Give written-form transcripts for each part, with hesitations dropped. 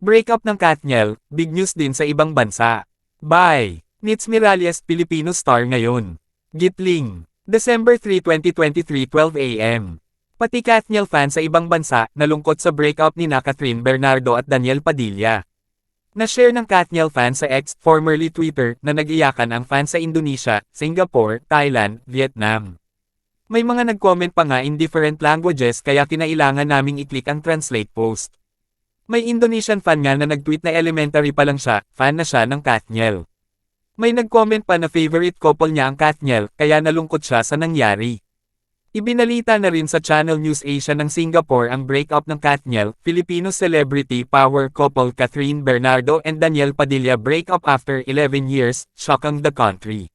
Breakup ng Katniel, big news din sa ibang bansa. By Nits Miralles, Filipino star ngayon. Gitling, December 3, 2023, 12 a.m. Pati Katniel fan sa ibang bansa, nalungkot sa breakup ni Catherine Bernardo at Daniel Padilla. Na-share ng Katniel fan sa X, formerly Twitter, na nag-iyakan ang fan sa Indonesia, Singapore, Thailand, Vietnam. May mga nag-comment pa nga in different languages kaya kinailangan naming i-click ang translate post. May Indonesian fan nga na nag-tweet na elementary pa lang siya, fan na siya ng Katniel. May nag-comment pa na favorite couple niya ang Katniel, kaya nalungkot siya sa nangyari. Ibinalita na rin sa Channel News Asia ng Singapore ang breakup ng Katniel, Filipino celebrity power couple Catherine Bernardo and Daniel Padilla break up after 11 years, shocking the country.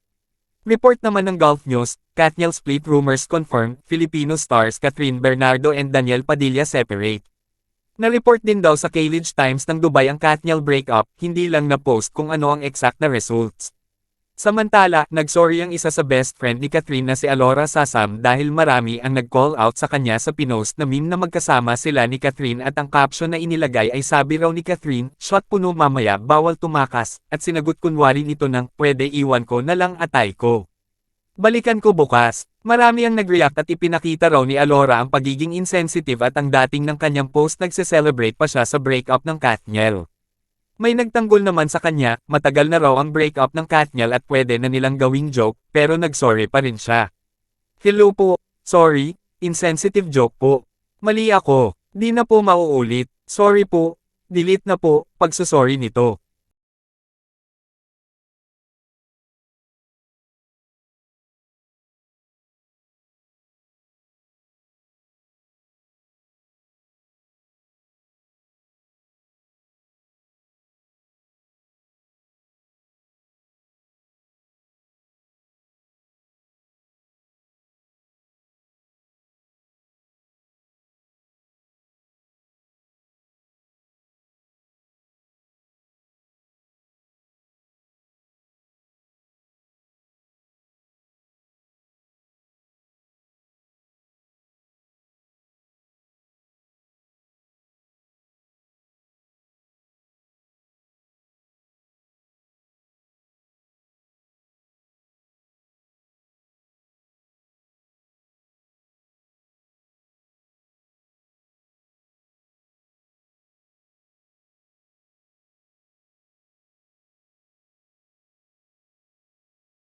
Report naman ng Gulf News, Katniel split rumors confirmed, Filipino stars Catherine Bernardo and Daniel Padilla separate. Na-report din daw sa Khaleej Times ng Dubai ang Katniel breakup, hindi lang na-post kung ano ang exact na results. Samantala, nag-sorry ang isa sa best friend ni Catherine na si Alora Sasam dahil marami ang nag-call out sa kanya sa pinost na meme na magkasama sila ni Catherine at ang caption na inilagay ay sabi raw ni Catherine, "Shot puno mamaya bawal tumakas," at sinagot kunwari nito ng, "Pwede iwan ko na lang atay ko. Balikan ko bukas." Marami ang nag-react at ipinakita raw ni Alora ang pagiging insensitive at ang dating ng kanyang post nagse-celebrate pa siya sa breakup ng Katniel. May nagtanggol naman sa kanya, matagal na raw ang breakup ng Katniel at pwede na nilang gawing joke, pero nag-sorry pa rin siya. "Hello po, sorry, insensitive joke po. Mali ako, di na po mauulit, sorry po, delete na po, pagsusorry nito."